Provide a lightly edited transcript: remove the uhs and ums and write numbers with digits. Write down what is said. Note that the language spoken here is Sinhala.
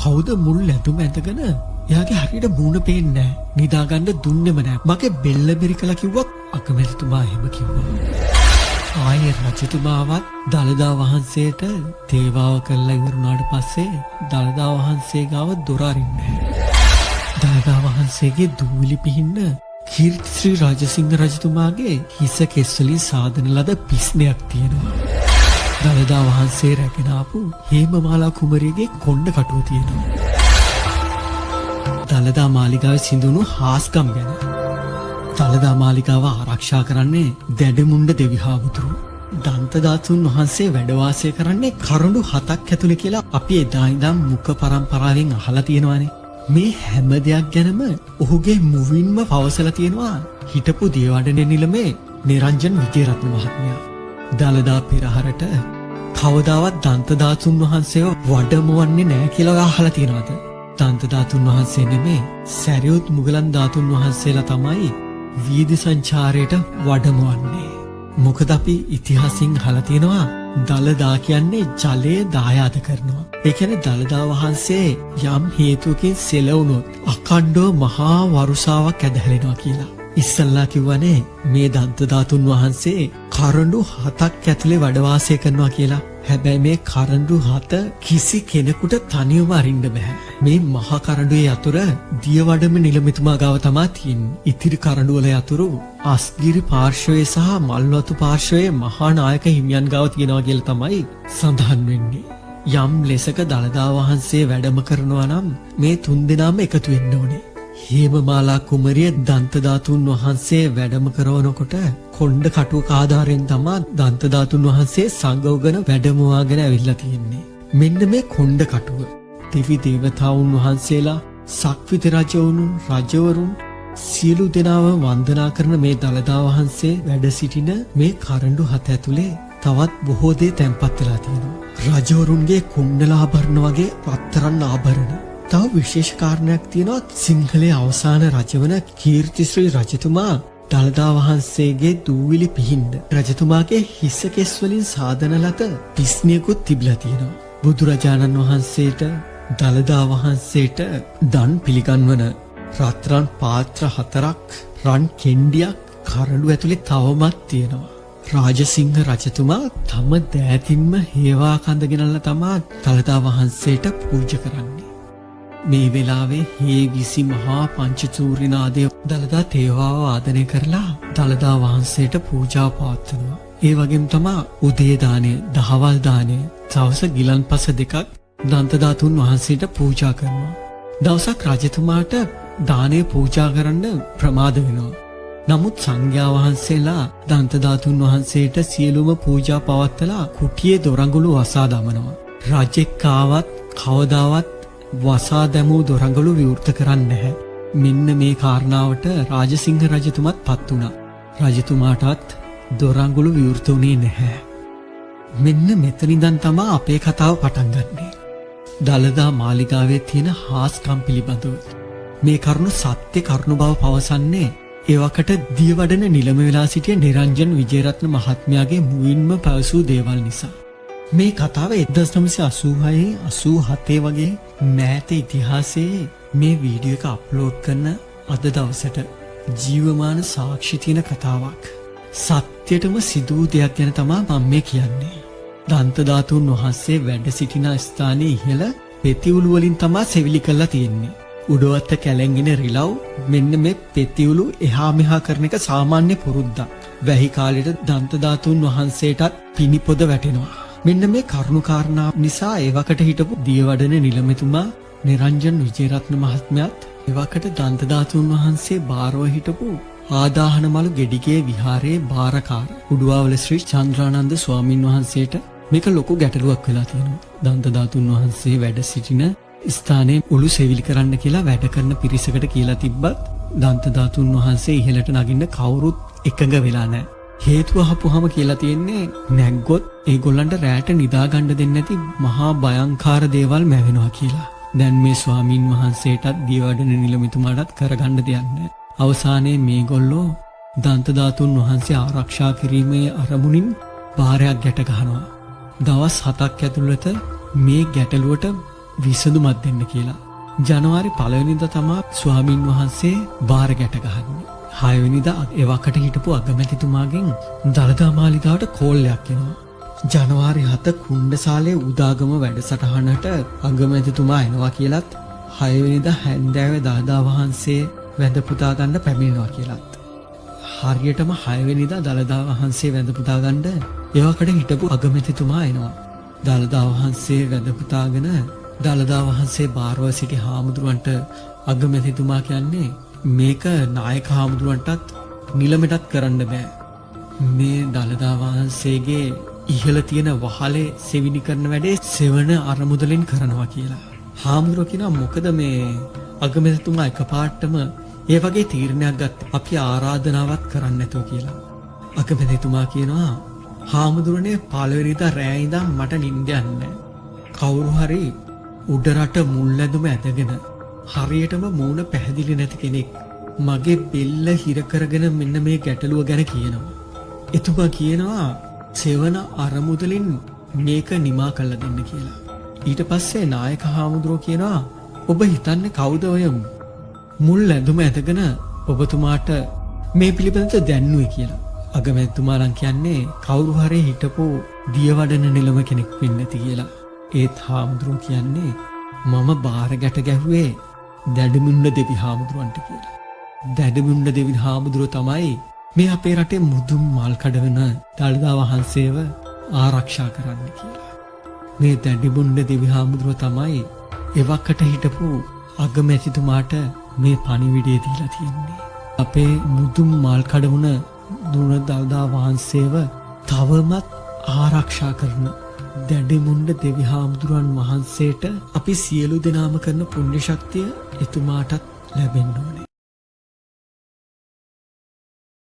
කවුද මුල් ඇඳුම ඇඳගෙන එයාගේ හරියට මූණ පේන්නේ නැහැ. නිදාගන්න දුන්නෙම නැහැ. මගේ බෙල්ල බෙරිකලා කිව්වා අකමැතිතුමා එහෙම කිව්වා. ආයේ රජතුමාවත් දළදා වහන්සේට තේවාව කළා ඉවරුණාට පස්සේ දළදා වහන්සේ ගාව දොර අරින්නේ නැහැ. දළදා වහන්සේගේ දූවිලි පිහින්න කීර්තිශ්‍රී රාජසිංහ රජතුමාගේ හිස කෙස් වලින් සාදන ලද පිස්නයක් තියෙනවා. දළදා වහන්සේ රැගෙන ආපු හේමමාලා කුමරියගේ කොණ්ඩ කටුව තියෙනවා. දළදා මාලිගාවේ සිඳුණු හාස්කම් ගැන. දළදා මාලිගාව ආරක්ෂා කරන්නේ දැඩමුණ්ඩ දෙවිහාමුදුරු. දන්තදාතුන් වහන්සේ වැඩ වාසය කරන්නේ කරුණු 7ක් ඇතුළේ කියලා අපි එදා ඉඳන් මුඛ පරම්පරාවෙන් අහලා තියෙනවානේ. මේ හැම දෙයක් ගැනම ඔහුගේ මුවින්ම පවසලා තියෙනවා හිටපු දියවඩනේ නිලමේ නිරංජන් විජේරත්න මහත්මයා. දළදා පෙරහරට කවදාවත් දන්තදාතුන් වහන්සේව වඩමවන්නේ නැහැ කියලා අහලා තියෙනවද? දන්තදාතුන් වහන්සේ නෙමේ සැරියුත් මුගලන් ධාතුන් වහන්සේලා තමයි වීදි සංචාරයට වඩමවන්නේ. මොකද අපි ඉතිහාසින් අහලා තියෙනවා දළදා කියන්නේ ජලය දායාද කරනවා. ඒ කියන්නේ දළදා වහන්සේ යම් හේතුවකින් සෙලවුනොත් අඛණ්ඩව මහා වරුසාවක් ඇදහැලෙනවා කියලා. ඉස්සල්ලා කිව්වනේ මේ දන්තදාතුන් වහන්සේ කරඬු 7ක් ඇතුලේ වැඩ වාසය කරනවා කියලා. හැබැයි මේ කරඬු 7 කිසි කෙනෙකුට තනියම අරින්න බෑ. මේ මහා කරඬුවේ යතුරු දියවඩම නිලමෙතුමා ගාව තමයි තියෙන්නේ. ඉතිරි කරඬු වල යතුරු අස්ගිරි පාර්ශවයේ සහ මල්වතු පාර්ශවයේ මහා නායක හිමියන් ගාව තියෙනවා කියලා තමයි සඳහන් වෙන්නේ. යම් ලෙසක දළදා වහන්සේ වැඩම කරනවා නම් මේ තුන්දෙනාම එකතු වෙන්න ඕනේ. හේමමාලා කුමරිය දන්තදාතුන් වහන්සේ වැඩම කරවනකොට කොණ්ඩ කටුවක ආධාරයෙන් තමයි දන්තදාතුන් වහන්සේ සංඝවගන වැඩමවාගෙන ඇවිල්ලා තියෙන්නේ. මෙන්න මේ කොණ්ඩ කටුව දෙවි දේවතාවුන් වහන්සේලා සක්විති රජවරුන් රජවරුන් සියලු දෙනාම වන්දනා කරන මේ දළදා වහන්සේ වැඩ සිටින මේ කරඬු 7 ඇතුලේ තවත් බොහෝ දේ තැන්පත් වෙලා තියෙනවා. රජවරුන්ගේ කුණ්ඩලාභරණ වගේ රත්තරන් ආභරණ. තව විශේෂ කාරණයක් තියෙනවා. සිංහලයේ අවසාන රජවන කීර්තිශ්‍රී රජතුමා දළදා වහන්සේගේ දූවිලි පිහින්න රජතුමාගේ හිස කෙස් වලින් සාදන ලද පිස්නියකුත් තිබිලා තියෙනවා. බුදුරජාණන් වහන්සේට දළදා වහන්සේට දන් පිළිගන්වන රත්රන් පාත්‍ර 4ක් රන් කෙණ්ඩියක් කරඬු ඇතුලේ තවමත් තියෙනවා. රාජසිංහ රජතුමා තම දෑතින්ම හේවා කඳ ගෙනල්ලා තමයි දළදා වහන්සේට පූජා කරන්නේ. මේ වෙලාවේ හේ විසි මහා පංචචූරි නාදය දළදා තේවාව වාදනය කරලා දළදා වහන්සේට පූජා පවත්වනවා. ඒ වගේම තමයි උදේ දාණය, දහවල් දාණය, සවස ගිලන්පස දෙකක් දන්තදාතුන් වහන්සේට පූජා කරනවා. දවසක් රජතුමාට දාණය පූජා කරන්න ප්‍රමාද වෙනවා. නමුත් සංඝයා වහන්සේලා දන්තදාතුන් වහන්සේට සියලුම පූජා පවත්වලා කුටියේ දොරඟුළු වසා දමනවා. රජෙක් ආවත් කවදාවත් වසා දැමූ දොරඟුළු විවෘත කරන්නේ නැහැ. මෙන්න මේ කාරණාවට රාජසිංහ රජතුමත් පත් වුණා. රජතුමාටත් දොරඟුළු විවෘත වුණේ නැහැ. මෙන්න මෙතනින්දන් තමයි අපේ කතාව පටන් ගන්නෙ. දළදා මාලිගාවේ තියෙන හාස්කම් පිළිබඳව මේ කරුණ සත්‍ය කරුණ බව පවසන්නේ ඒවකට දියවඩන නිලම වෙලා සිටිය නිරංජන් විජේරත්න මහත්මයාගේ මුවින්ම පැවසූ දේවල් නිසා. මේ කතාව 1986-87 වගේ මෑත ඉතිහාසයේ මේ වීඩියෝ එක අප්ලෝඩ් කරන අද දවසට ජීවමාන සාක්ෂි තියෙන කතාවක්. සත්‍යයටම සිදු වූ දෙයක් ගැන තමයි මම මේ කියන්නේ. දන්තදාතුන් වහන්සේ වැඩ සිටින ස්ථානයේ ඉහළ පෙතිඋළු වලින් තමයි සෙවිලි කරලා තියෙන්නේ. උඩවත්ත කැලෙන්ගෙන රිලව් මෙන්න මේ පෙතිඋළු එහා මෙහා කරන එක සාමාන්‍ය පුරුද්දක්. වැහි කාලෙට දන්තදාතුන් වහන්සේටත් පිනිපොද වැටෙනවා. මෙන්න මේ කරුණු කාරණා නිසා ඒවකට හිටපු දියවඩන නිලමෙතුමා නිරංජන් විජේරත්න මහත්මයාත් ඒවකට දන්තදාතුන් වහන්සේ බාරව හිටපු ආදාහනමලු ගෙඩිගේ විහාරයේ බාරකාර උඩුවාවල ශ්‍රී චන්ද්‍රානන්ද ස්වාමින් වහන්සේට මේක ලොකු ගැටලුවක් වෙලා තියෙනවා. දන්තදාතුන් වහන්සේ වැඩ සිටින ස්ථානයේ උළු සෙවිලි කරන්න කියලා වැඩ කරන පිරිසකට කියලා තිබ්බත් දන්තදාතුන් වහන්සේ ඉහළට නගින්න කවුරුත් එකඟ වෙලා නැහැ. හේතුව අහපුවාම කියලා තියෙන්නේ නැග්ගොත් ඒගොල්ලන්ට රැට නිදා ගන්න දෙන්නේ නැති මහා භයංකාර දේවල් මැවෙනවා කියලා. දැන් මේ ස්වාමින් වහන්සේටත් දියවඩන නිලමෙතුමාටත් කරගන්න දෙයක් නැහැ. අවසානයේ මේගොල්ලෝ දන්තදාතුන් වහන්සේ ආරක්ෂා කිරීමේ අරමුණින් බාරයක් ගැට ගහනවා. දවස් 7ක් ඇතුළත මේ ගැටලුවට විසඳුමක් දෙන්න කියලා. ජනවාරි 1 වෙනිදා තමයි ස්වාමින් වහන්සේ බාර ගැට ගහන්නේ. 6 වෙනිදා එවකට හිටපු අගමැතිතුමාගෙන් දළදා මාලිගාවට කෝල්ලයක් එනවා. ජනවාරි 7 කුණ්ඩසාලේ උදාගම වැඩසටහනට අගමැතිතුමා එනවා කියලත් 6 වෙනිදා හැන්දෑවේ දළදා වහන්සේ වැඳ පුදා ගන්න පැමිණෙනවා කියලත්. හරියටම 6 වෙනිදා දළදා වහන්සේ වැඳ පුදා ගන්න එවකට හිටපු අගමැතිතුමා එනවා. දළදා වහන්සේ වැඳ පුදාගෙන දළදා වහන්සේ බාරව සිටි හාමුදුරුවන්ට අගමැතිතුමා කියන්නේ මේක නායක හාමුදුරුවන්ටත් නිලමටත් කරන්න බෑ. මේ දළදා වහන්සේගේ ඉහළ තියෙන වහලේ සෙවිනි කරන වැඩේ සෙවන අරමුදලින් කරනවා කියලා. හාමුදුරුවෝ කියනවා මොකද මේ අගමැතිතුමා එකපාරටම ඒ වගේ තීරණයක් ගත්ත අපි ආරාධනාවක් කරන්න නැතුව කියලා. අගමැතිතුමා කියනවා හාමුදුරනේ 1 වෙනිදා රෑ ඉඳන් මට නිින්ද යන්නේ. කවුරු හරි උඩරට මුල්ලැඳුම ඇදගෙන හරියටම මූණ පැහැදිලි නැති කෙනෙක් මගේ බෙල්ල හිර කරගෙන මෙන්න මේ ගැටලුව ගැන කියනවා. එතුමා කියනවා සෙවන අරමුදලින් මේක නිමා කළා දෙන්න කියලා. ඊට පස්සේ නායක හාමුදුරුවෝ කියනවා ඔබ හිතන්නේ කවුද ඔය මුල් ඇඳුම ඇදගෙන ඔබතුමාට මේ පිළිබඳව දැන්නුවේ කියලා. අගමැතිතුමා නම් කියන්නේ කවුරු හරි හිටපු දියවඩන නිලම කෙනෙක් වෙන්න ඇති කියලා. ඒත් හාමුදුරුවෝ කියන්නේ මම බාර ගැට ගැහුවේ දැඩමුණ්ඩ දෙවි හාමුදුරුවන්ට කියලා. දැඩමුණ්ඩ දෙවි හාමුදුරුවෝ තමයි මේ අපේ රටේ මුදුන් මල් කඩවන දළදා වහන්සේව ආරක්ෂා කරන්න කියලා. මේ දැඩමුණ්ඩ දෙවි හාමුදුරුවෝ තමයි එවකට හිටපු අගමැතිතුමාට මේ පණිවිඩය දීලා තියෙන්නේ. අපේ මුදුන් මල් කඩවන දුන දළදා වහන්සේව තවමත් ආරක්ෂා කරන දැඩමුණ්ඩ දෙවි හාමුදුරුවන් වහන්සේට අපි සියලු දෙනාම කරන පුණ්‍ය ශක්තිය එතුමාටත් ලැබෙන්න ඕනේ.